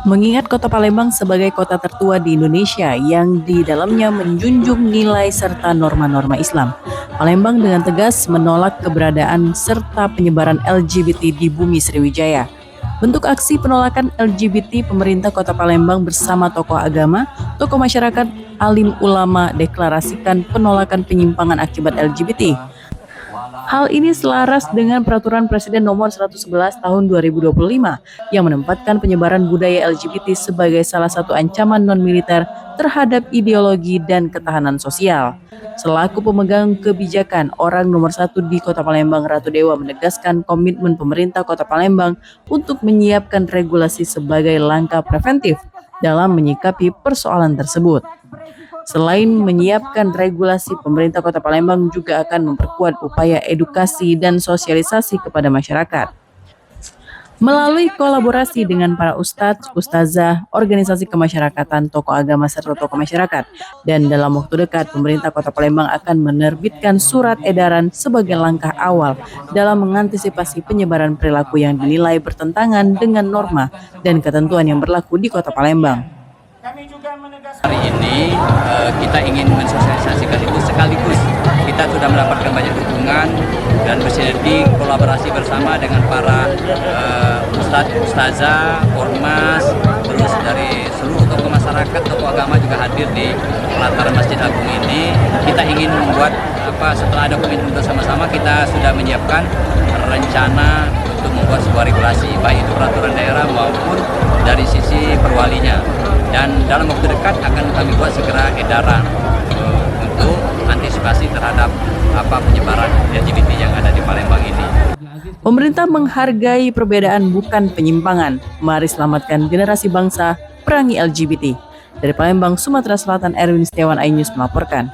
Mengingat Kota Palembang sebagai kota tertua di Indonesia yang di dalamnya menjunjung nilai serta norma-norma Islam, Palembang dengan tegas menolak keberadaan serta penyebaran LGBT di bumi Sriwijaya. Bentuk aksi penolakan LGBT, pemerintah Kota Palembang bersama tokoh agama, tokoh masyarakat, alim ulama deklarasikan penolakan penyimpangan akibat LGBT. Hal ini selaras dengan Peraturan Presiden Nomor 111 Tahun 2025 yang menempatkan penyebaran budaya LGBT sebagai salah satu ancaman non-militer terhadap ideologi dan ketahanan sosial. Selaku pemegang kebijakan orang nomor 1 di Kota Palembang, Ratu Dewa menegaskan komitmen pemerintah Kota Palembang untuk menyiapkan regulasi sebagai langkah preventif dalam menyikapi persoalan tersebut. Selain menyiapkan regulasi, pemerintah Kota Palembang juga akan memperkuat upaya edukasi dan sosialisasi kepada masyarakat. Melalui kolaborasi dengan para ustadz, ustazah, organisasi kemasyarakatan, tokoh agama, serta tokoh masyarakat. Dan dalam waktu dekat, pemerintah Kota Palembang akan menerbitkan surat edaran sebagai langkah awal dalam mengantisipasi penyebaran perilaku yang dinilai bertentangan dengan norma dan ketentuan yang berlaku di Kota Palembang. Hari ini kita ingin mensosialisasikan itu sekaligus kita sudah mendapatkan banyak dukungan dan bersinergi kolaborasi bersama dengan para ustadz, ustazah, ormas, terus dari seluruh tokoh masyarakat, tokoh agama juga hadir di pelataran Masjid Agung ini. Kita ingin membuat setelah ada komitmen bersama-sama, kita sudah menyiapkan rencana untuk membuat sebuah regulasi, baik itu peraturan daerah maupun dari sisi perwalinya. Dan dalam waktu dekat akan kami buat segera edaran untuk antisipasi terhadap penyebaran LGBT yang ada di Palembang ini. Pemerintah menghargai perbedaan bukan penyimpangan. Mari selamatkan generasi bangsa, perangi LGBT. Dari Palembang, Sumatera Selatan, Erwin Setiawan, iNews melaporkan.